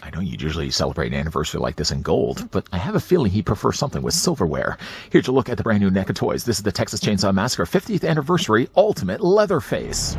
I know you'd usually celebrate an anniversary like this in gold, but I have a feeling he prefers something with silverware. Here's a look at the brand new NECA toys. This is the Texas Chainsaw Massacre 50th Anniversary Ultimate Leatherface.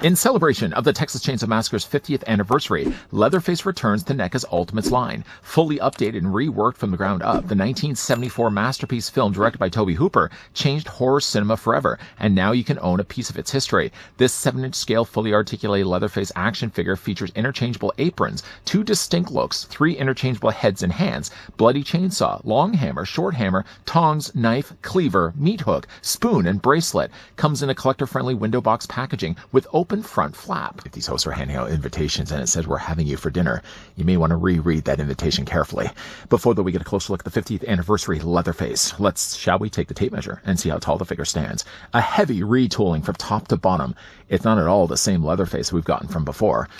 In celebration of the Texas Chainsaw Massacre's 50th anniversary, Leatherface returns to NECA's Ultimates line. Fully updated and reworked from the ground up, the 1974 masterpiece film directed by Tobe Hooper changed horror cinema forever, and now you can own a piece of its history. This 7-inch scale, fully articulated Leatherface action figure features interchangeable aprons, 2 distinct looks, 3 interchangeable heads and hands, bloody chainsaw, long hammer, short hammer, tongs, knife, cleaver, meat hook, spoon, and bracelet. Comes in a collector-friendly window box packaging with open front flap. If these hosts are handing out invitations and it says we're having you for dinner, you may want to reread that invitation carefully. Before that, we get a closer look at the 50th anniversary Leatherface. Shall we take the tape measure and see how tall the figure stands? A heavy retooling from top to bottom. It's not at all the same Leatherface we've gotten from before.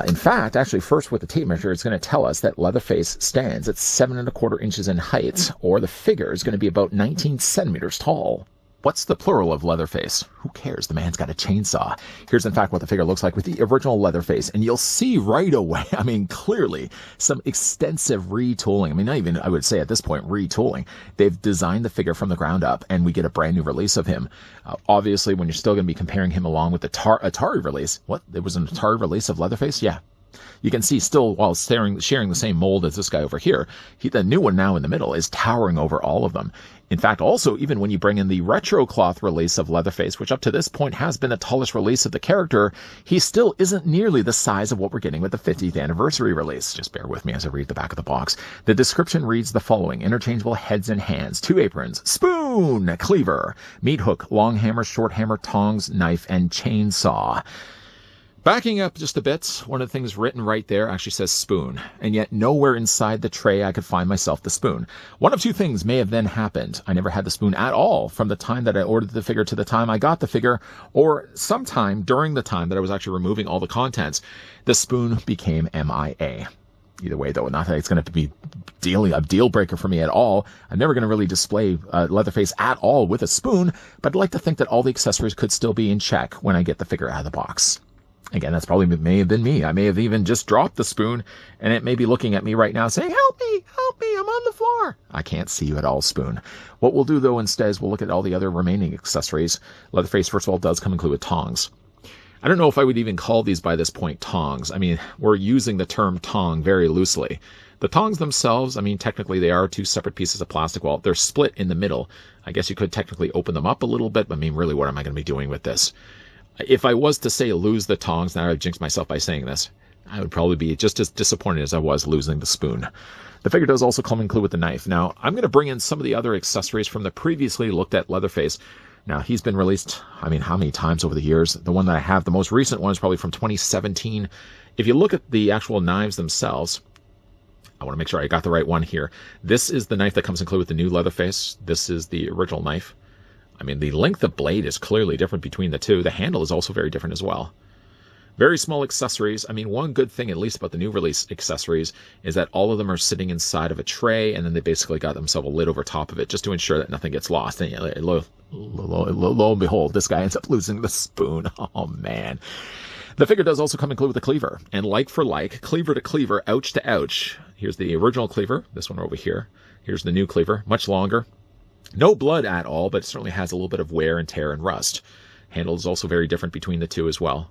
In fact, actually, first with the tape measure, it's going to tell us that Leatherface stands at 7¼ inches in height, or the figure is going to be about 19 centimeters tall. What's the plural of Leatherface? Who cares? The man's got a chainsaw. Here's in fact what the figure looks like with the original Leatherface, and you'll see right away, clearly some extensive retooling. Not even, I would say at this point, retooling. They've designed the figure from the ground up, and we get a brand new release of him. Obviously, when you're still going to be comparing him along with the Atari release. What? There was an Atari release of Leatherface? Yeah. You can see still, while sharing the same mold as this guy over here, the new one now in the middle is towering over all of them. In fact, also, even when you bring in the retro cloth release of Leatherface, which up to this point has been the tallest release of the character, he still isn't nearly the size of what we're getting with the 50th anniversary release. Just bear with me as I read the back of the box. The description reads the following: interchangeable heads and hands, 2 aprons, spoon, cleaver, meat hook, long hammer, short hammer, tongs, knife, and chainsaw. Backing up just a bit, one of the things written right there actually says spoon, and yet nowhere inside the tray I could find myself the spoon. One of 2 things may have then happened. I never had the spoon at all from the time that I ordered the figure to the time I got the figure, or sometime during the time that I was actually removing all the contents, the spoon became MIA. Either way, though, not that it's going to be a deal breaker for me at all. I'm never going to really display Leatherface at all with a spoon, but I'd like to think that all the accessories could still be in check when I get the figure out of the box. Again, that's probably may have been me. I may have even just dropped the spoon, and it may be looking at me right now saying, help me, I'm on the floor. I can't see you at all, spoon. What we'll do, though, instead is we'll look at all the other remaining accessories. Leatherface, first of all, does come included with tongs. I don't know if I would even call these by this point tongs. We're using the term tong very loosely. The tongs themselves, technically they are 2 separate pieces of plastic. Well, they're split in the middle. I guess you could technically open them up a little bit, but really, what am I going to be doing with this? If I was to say lose the tongs, now I've jinxed myself by saying this, I would probably be just as disappointed as I was losing the spoon. The figure does also come included with the knife. Now, I'm going to bring in some of the other accessories from the previously looked at Leatherface. Now, he's been released, how many times over the years? The one that I have, the most recent one, is probably from 2017. If you look at the actual knives themselves, I want to make sure I got the right one here. This is the knife that comes included with the new Leatherface. This is the original knife. The length of blade is clearly different between the 2. The handle is also very different as well. Very small accessories. One good thing, at least about the new release accessories, is that all of them are sitting inside of a tray, and then they basically got themselves a lid over top of it just to ensure that nothing gets lost. And lo and behold, this guy ends up losing the spoon. Oh, man. The figure does also come included with a cleaver. And like for like, cleaver to cleaver, ouch to ouch. Here's the original cleaver, this one over here. Here's the new cleaver, much longer. No blood at all, but it certainly has a little bit of wear and tear and rust. Handle is also very different between the 2 as well.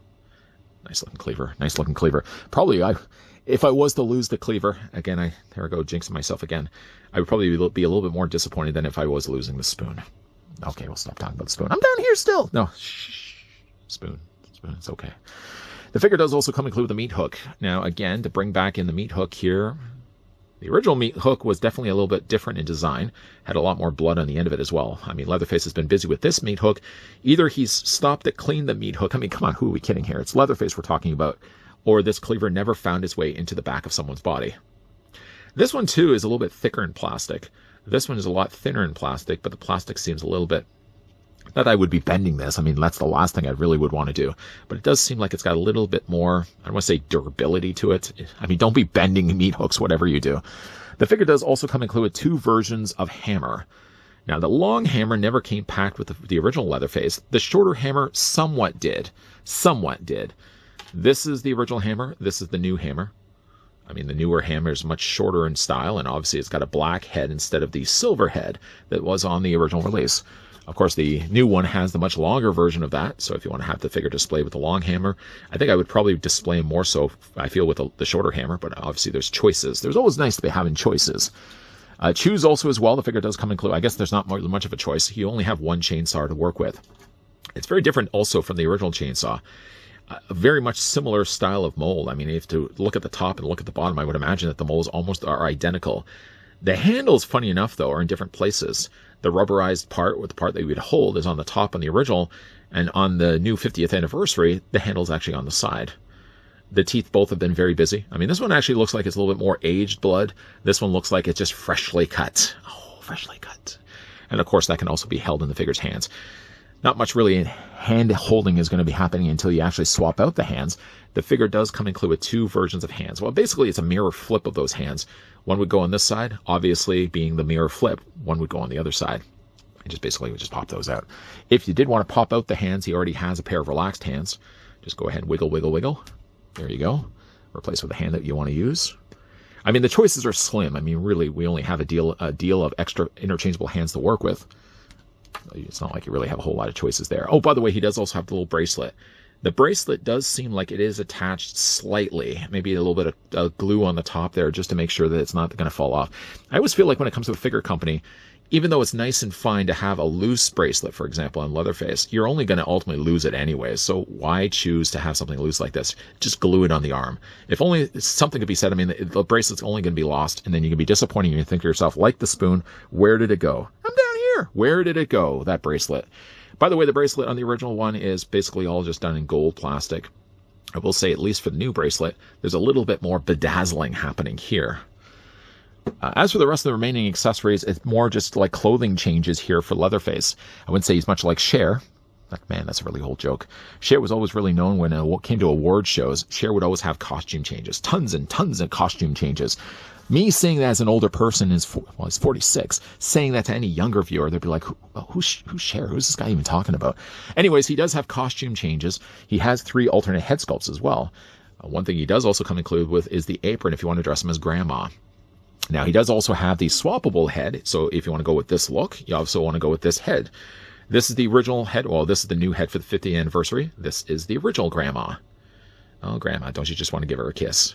Nice looking cleaver. Probably, if I was to lose the cleaver, again, there I go, jinxing myself again, I would probably be a little bit more disappointed than if I was losing the spoon. Okay, we'll stop talking about the spoon. I'm down here still. No, shh. Spoon, it's okay. The figure does also come included with the meat hook. Now, again, to bring back in the meat hook here, the original meat hook was definitely a little bit different in design, had a lot more blood on the end of it as well. Leatherface has been busy with this meat hook. Either he's stopped to clean the meat hook. Come on, who are we kidding here? It's Leatherface we're talking about. Or this cleaver never found its way into the back of someone's body. This one, too, is a little bit thicker in plastic. This one is a lot thinner in plastic, but the plastic seems a little bit, not that I would be bending this. I mean, that's the last thing I really would want to do. But it does seem like it's got a little bit more, I don't want to say durability to it. I mean, don't be bending meat hooks, whatever you do. The figure does also come included with 2 versions of hammer. Now, the long hammer never came packed with the original Leatherface. The shorter hammer somewhat did. Somewhat did. This is the original hammer. This is the new hammer. I mean, the newer hammer is much shorter in style, and obviously it's got a black head instead of the silver head that was on the original release. Of course, the new one has the much longer version of that, so if you want to have the figure displayed with the long hammer, I think I would probably display more so, I feel, with the shorter hammer, but obviously there's choices. There's always nice to be having choices. Choose also as well. The figure does come include, I guess there's not much of a choice. You only have one chainsaw to work with. It's very different also from the original chainsaw. A very much similar style of mold. I mean, if to look at the top and look at the bottom, I would imagine that the molds almost are identical. The handles, funny enough, though, are in different places. The rubberized part, with the part that you would hold, is on the top on the original, and on the new 50th anniversary, the handle's actually on the side. The teeth both have been very busy. I mean, this one actually looks like it's a little bit more aged blood. This one looks like it's just freshly cut. Oh, freshly cut. And of course, that can also be held in the figure's hands. Not much really hand holding is going to be happening until you actually swap out the hands. The figure does come included with 2 versions of hands. Well, basically, it's a mirror flip of those hands. One would go on this side, obviously being the mirror flip. One would go on the other side. And just basically would just pop those out. If you did want to pop out the hands, he already has a pair of relaxed hands. Just go ahead and wiggle, wiggle, wiggle. There you go. Replace with the hand that you want to use. I mean, the choices are slim. I mean, really, we only have a deal of extra interchangeable hands to work with. It's not like you really have a whole lot of choices there. Oh, by the way, he does also have the little bracelet. The bracelet does seem like it is attached slightly. Maybe a little bit of glue on the top there just to make sure that it's not going to fall off. I always feel like when it comes to a figure company, even though it's nice and fine to have a loose bracelet, for example, on Leatherface, you're only going to ultimately lose it anyways. So why choose to have something loose like this? Just glue it on the arm. If only something could be said, I mean, the bracelet's only going to be lost, and then you can be disappointed and you think to yourself, like the spoon, where did it go? I'm down here. Where did it go, that bracelet? By the way, the bracelet on the original one is basically all just done in gold plastic. I will say, at least for the new bracelet, there's a little bit more bedazzling happening here. As for the rest of the remaining accessories, it's more just like clothing changes here for Leatherface. I wouldn't say he's much like Cher. Man, that's a really old joke. Cher was always really known when it came to award shows. Cher would always have costume changes. Tons and tons of costume changes. Me saying that as an older person, he's 46, saying that to any younger viewer, they'd be like, who's Cher? Who's this guy even talking about? Anyways, he does have costume changes. He has 3 alternate head sculpts as well. One thing he does also come included with is the apron if you want to dress him as Grandma. Now, he does also have the swappable head, so if you want to go with this look, you also want to go with this head. This is the original head. Well, this is the new head for the 50th anniversary. This is the original Grandma. Oh, Grandma, don't you just want to give her a kiss?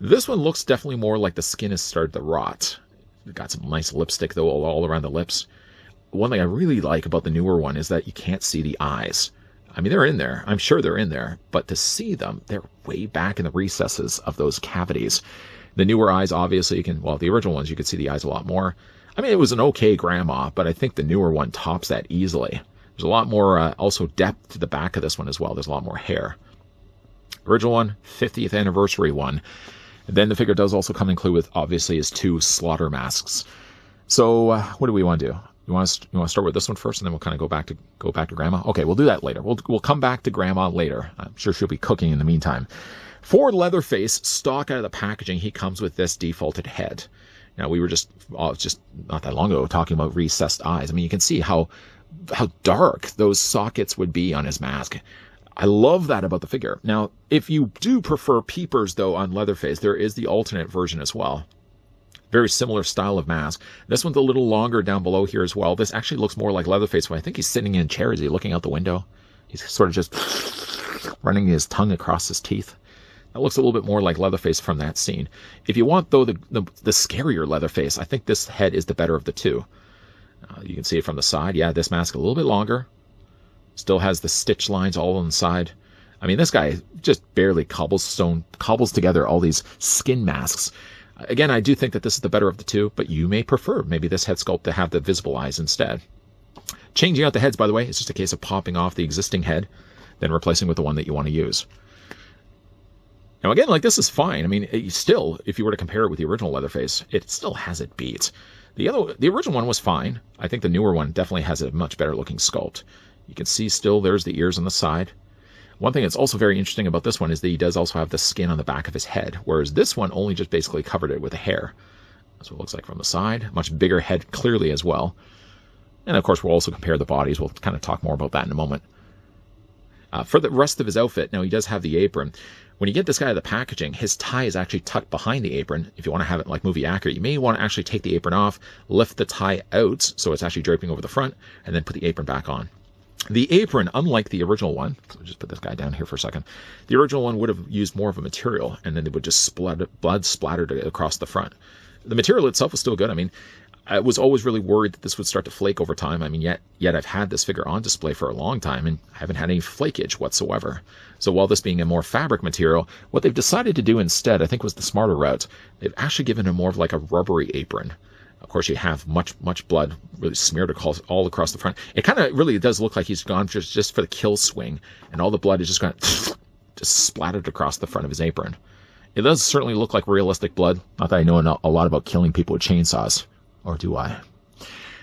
This one looks definitely more like the skin has started to rot. Got some nice lipstick, though, all around the lips. One thing I really like about the newer one is that you can't see the eyes. I mean, they're in there. I'm sure they're in there. But to see them, they're way back in the recesses of those cavities. The newer eyes, obviously, you can, well, the original ones, you could see the eyes a lot more. I mean, it was an okay Grandma, but I think the newer one tops that easily. There's a lot more, also depth to the back of this one as well. There's a lot more hair. Original one, 50th anniversary one. And then the figure does also come included with, obviously, his 2 slaughter masks. So, what do we want to do? You want to start with this one first, and then we'll kind of go back to Grandma? Okay, we'll do that later. We'll come back to Grandma later. I'm sure she'll be cooking in the meantime. For Leatherface, stock out of the packaging, he comes with this defaulted head. Now, we were just not that long ago talking about recessed eyes. I mean, you can see how dark those sockets would be on his mask. I love that about the figure. Now, if you do prefer peepers, though, on Leatherface, there is the alternate version as well. Very similar style of mask. This one's a little longer down below here as well. This actually looks more like Leatherface. When I think he's sitting in a chair. Is he looking out the window? He's sort of just running his tongue across his teeth. That looks a little bit more like Leatherface from that scene. If you want, though, the scarier Leatherface, I think this head is the better of the 2. You can see it from the side. Yeah, this mask a little bit longer. Still has the stitch lines all on the side. I mean, this guy just barely cobbles together all these skin masks. Again, I do think that this is the better of the 2, but you may prefer maybe this head sculpt to have the visible eyes instead. Changing out the heads, by the way, is just a case of popping off the existing head, then replacing with the one that you want to use. Now, again, like, this is fine. I mean, still, if you were to compare it with the original Leatherface, it still has it beat. The original one was fine. I think the newer one definitely has a much better looking sculpt. You can see still there's the ears on the side. One thing that's also very interesting about this one is that he does also have the skin on the back of his head, whereas this one only just basically covered it with hair. That's what it looks like from the side. Much bigger head clearly as well. And of course, we'll also compare the bodies. We'll kind of talk more about that in a moment. For the rest of his outfit, now he does have the apron. When you get this guy out of the packaging, his tie is actually tucked behind the apron. If you want to have it like movie accurate, you may want to actually take the apron off, lift the tie out so it's actually draping over the front, and then put the apron back on. The apron, unlike the original one, so just put this guy down here for a second. The original one would have used more of a material, and then they would just blood splattered across the front. The material itself was still good. I mean, I was always really worried that this would start to flake over time. I mean, yet I've had this figure on display for a long time, and I haven't had any flakage whatsoever. So while this being a more fabric material, what they've decided to do instead, I think, was the smarter route. They've actually given him more of like a rubbery apron. Of course, you have much blood really smeared all across the front. It kind of really does look like he's gone just for the kill swing, and all the blood is just going to just splattered across the front of his apron. It does certainly look like realistic blood. Not that I know a lot about killing people with chainsaws, or do I?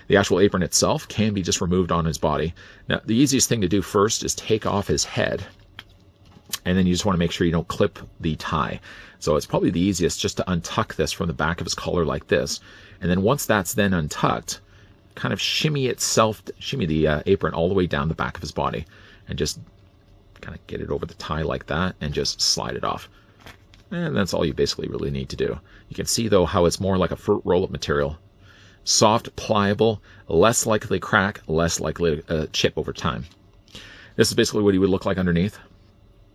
The actual apron itself can be just removed on his body. Now, the easiest thing to do first is take off his head, and then you just want to make sure you don't clip the tie. So it's probably the easiest just to untuck this from the back of his collar like this. And then once that's then untucked, kind of shimmy the apron all the way down the back of his body, and just kind of get it over the tie like that and just slide it off. And that's all you basically really need to do. You can see though how it's more like a fruit roll-up material. Soft, pliable, less likely to crack, less likely to chip over time. This is basically what he would look like underneath.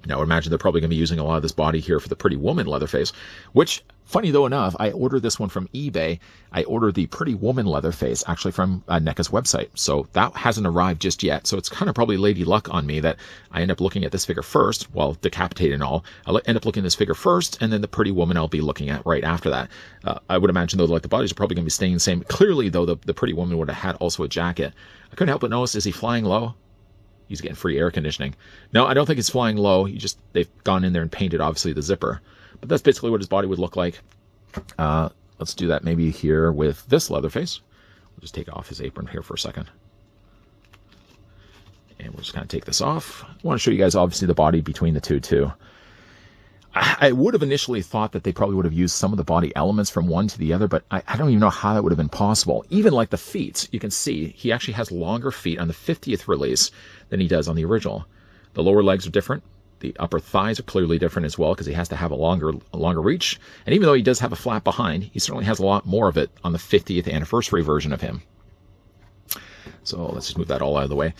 Now, I would imagine they're probably going to be using a lot of this body here for the Pretty Woman Leatherface, which, funny though enough, I ordered this one from eBay. I ordered the Pretty Woman Leatherface actually from NECA's website. So that hasn't arrived just yet. So it's kind of probably lady luck on me that I end up looking at this figure first, well, decapitated and all. I'll end up looking at this figure first, and then the Pretty Woman I'll be looking at right after that. I would imagine though, like the bodies are probably going to be staying the same. Clearly though, the Pretty Woman would have had also a jacket. I couldn't help but notice, is he flying low? He's getting free air conditioning. No, I don't think it's flying low. They've gone in there and painted, obviously, the zipper. But that's basically what his body would look like. Let's do that maybe here with this Leatherface. We'll just take off his apron here for a second. And we'll just kind of take this off. I want to show you guys, obviously, the body between the two, too. I would have initially thought that they probably would have used some of the body elements from one to the other, but I don't even know how that would have been possible. Even like the feet, you can see he actually has longer feet on the 50th release than he does on the original. The lower legs are different. The upper thighs are clearly different as well because he has to have a longer reach. And even though he does have a flap behind, he certainly has a lot more of it on the 50th anniversary version of him. So let's just move that all out of the way.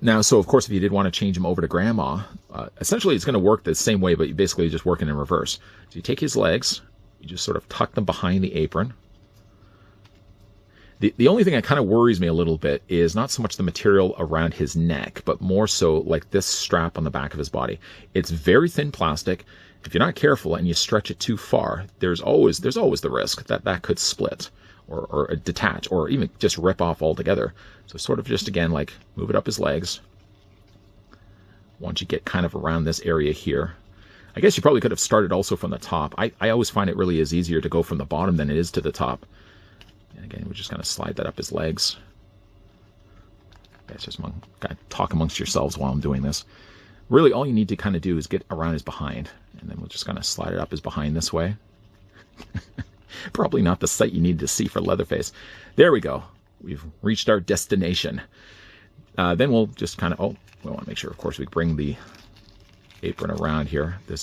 Now, so of course, if you did want to change him over to Grandma, essentially it's going to work the same way, but you basically just working in reverse. So you take his legs, you just sort of tuck them behind the apron. The only thing that kind of worries me a little bit is not so much the material around his neck, but more so like this strap on the back of his body. It's very thin plastic. If you're not careful and you stretch it too far, there's always the risk that could split or detach or even just rip off altogether. So sort of just, again, like move it up his legs. Once you get kind of around this area here. I guess you probably could have started also from the top. I always find it really is easier to go from the bottom than it is to the top. And again, we're just going to slide that up his legs. Guys, just kind of talk amongst yourselves while I'm doing this. Really, all you need to kind of do is get around his behind. And then we'll just kind of slide it up his behind this way. Probably not the sight you need to see for Leatherface. There we go. We've reached our destination. Then we'll just kind of, we want to make sure, of course, we bring the apron around here. I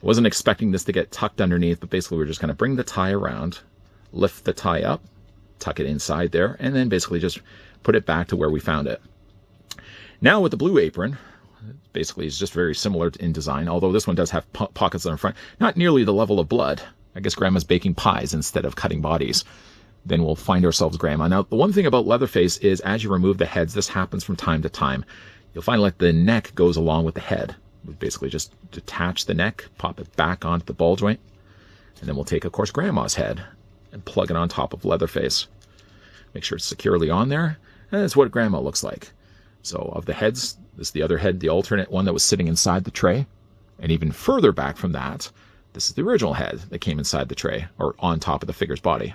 wasn't expecting this to get tucked underneath, but basically we're just going to bring the tie around, lift the tie up, tuck it inside there, and then basically just put it back to where we found it. Now with the blue apron, basically it's just very similar in design, although this one does have pockets on the front. Not nearly the level of blood. I guess Grandma's baking pies instead of cutting bodies. Then we'll find ourselves Grandma. Now, the one thing about Leatherface is as you remove the heads, this happens from time to time. You'll find like the neck goes along with the head. We basically just detach the neck, pop it back onto the ball joint, and then we'll take, of course, Grandma's head and plug it on top of Leatherface. Make sure it's securely on there, and that's what Grandma looks like. So of the heads, this is the other head, the alternate one that was sitting inside the tray. And even further back from that, this is the original head that came inside the tray, or on top of the figure's body.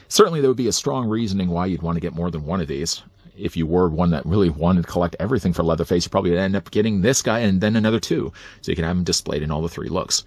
Certainly there would be a strong reasoning why you'd want to get more than one of these. If you were one that really wanted to collect everything for Leatherface, you probably would end up getting this guy and then another two, so you can have them displayed in all the three looks.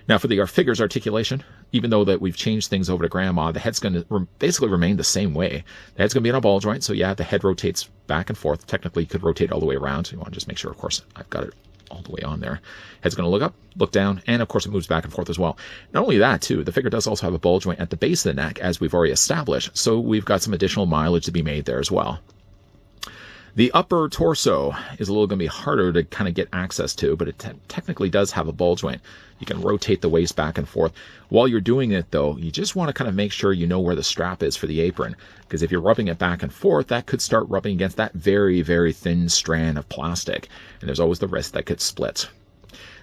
Now for the figure's articulation, even though that we've changed things over to Grandma, the head's going to basically remain the same way. The head's going to be on a ball joint, so yeah, the head rotates back and forth. Technically, you could rotate all the way around. You want to just make sure, of course, I've got it all the way on there. Head's going to look up, look down, and of course it moves back and forth as well. Not only that, too, the figure does also have a ball joint at the base of the neck, as we've already established, so we've got some additional mileage to be made there as well. The upper torso is a little going to be harder to kind of get access to, but it technically does have a ball joint. You can rotate the waist back and forth. While you're doing it, though, you just want to kind of make sure you know where the strap is for the apron, because if you're rubbing it back and forth, that could start rubbing against that very, very thin strand of plastic, and there's always the risk that could split.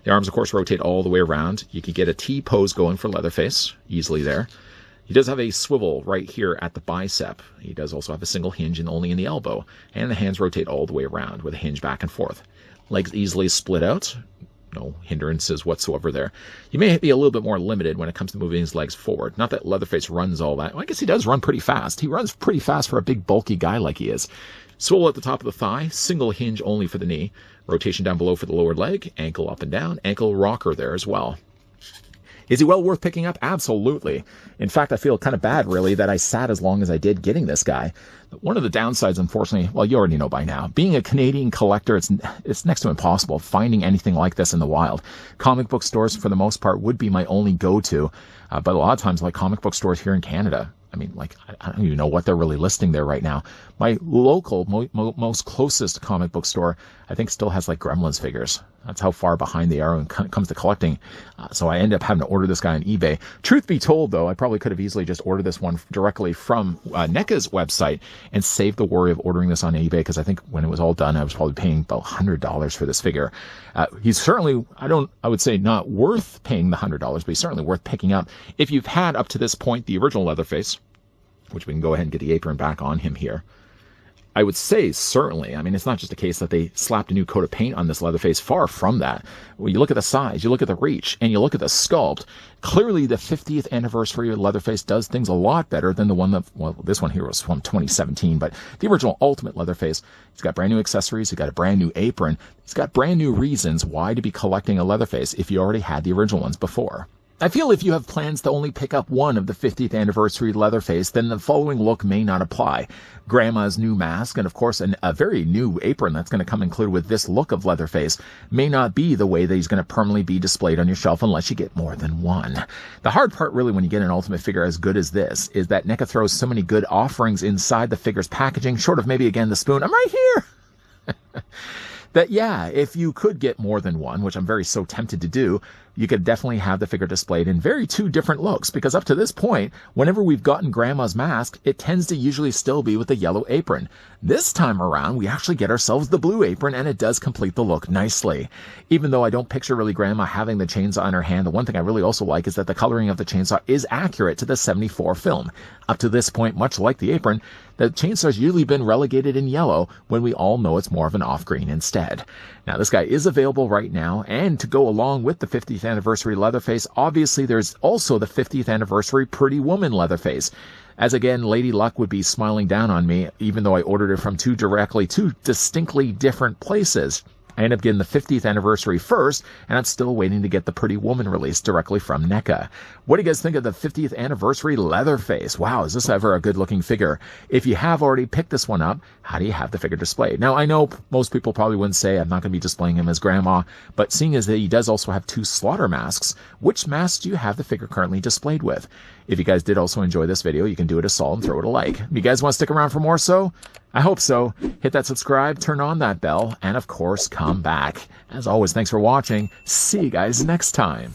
The arms, of course, rotate all the way around. You can get a T pose going for Leatherface easily there. He does have a swivel right here at the bicep. He does also have a single hinge and only in the elbow. And the hands rotate all the way around with a hinge back and forth. Legs easily split out. No hindrances whatsoever there. He may be a little bit more limited when it comes to moving his legs forward. Not that Leatherface runs all that. Well, I guess he does run pretty fast. He runs pretty fast for a big bulky guy like he is. Swivel at the top of the thigh. Single hinge only for the knee. Rotation down below for the lower leg. Ankle up and down. Ankle rocker there as well. Is he well worth picking up? Absolutely. In fact, I feel kind of bad, really, that I sat as long as I did getting this guy. One of the downsides, unfortunately, well, you already know by now. Being a Canadian collector, it's next to impossible finding anything like this in the wild. Comic book stores, for the most part, would be my only go-to. But a lot of times, like comic book stores here in Canada, I mean, like, I don't even know what they're really listing there right now. My local, most closest comic book store, I think still has like Gremlins figures. That's how far behind they are when it comes to collecting. So I ended up having to order this guy on eBay. Truth be told, though, I probably could have easily just ordered this one directly from NECA's website and saved the worry of ordering this on eBay, because I think when it was all done, I was probably paying about $100 for this figure. He's certainly, I would say not worth paying the $100, but he's certainly worth picking up. If you've had up to this point the original Leatherface, which we can go ahead and get the apron back on him here, I would say certainly. I mean, it's not just a case that they slapped a new coat of paint on this Leatherface. Far from that. When you look at the size, you look at the reach, and you look at the sculpt, clearly the 50th anniversary of Leatherface does things a lot better than the one that, well, this one here was from 2017, but the original Ultimate Leatherface. He's got brand new accessories. He's got a brand new apron. He's got brand new reasons why to be collecting a Leatherface if you already had the original ones before. I feel if you have plans to only pick up one of the 50th anniversary Leatherface, then the following look may not apply. Grandma's new mask, and of course a very new apron that's going to come included with this look of Leatherface, may not be the way that he's going to permanently be displayed on your shelf unless you get more than one. The hard part really when you get an Ultimate figure as good as this is that NECA throws so many good offerings inside the figure's packaging, short of maybe again the spoon. I'm right here! That, yeah, if you could get more than one, which I'm very so tempted to do, you could definitely have the figure displayed in two different looks, because up to this point, whenever we've gotten Grandma's mask, it tends to usually still be with the yellow apron. This time around, we actually get ourselves the blue apron, and it does complete the look nicely. Even though I don't picture really Grandma having the chainsaw in her hand, the one thing I really also like is that the coloring of the chainsaw is accurate to the 74 film. Up to this point, much like the apron, the chainsaw's usually been relegated in yellow when we all know it's more of an off-green instead. Now, this guy is available right now, and to go along with the 50th anniversary Leatherface, obviously there's also the 50th anniversary Pretty Woman Leatherface. As again, Lady Luck would be smiling down on me, even though I ordered it from two distinctly different places. I ended up getting the 50th anniversary first, and I'm still waiting to get the Pretty Woman release directly from NECA. What do you guys think of the 50th anniversary Leatherface? Wow, is this ever a good-looking figure? If you have already picked this one up, how do you have the figure displayed? Now, I know most people probably wouldn't say I'm not going to be displaying him as Grandma, but seeing as that he does also have two slaughter masks, which masks do you have the figure currently displayed with? If you guys did also enjoy this video, you can do it a solid and throw it a like. You guys want to stick around for more so? I hope so. Hit that subscribe, turn on that bell, and of course, come back. As always, thanks for watching. See you guys next time.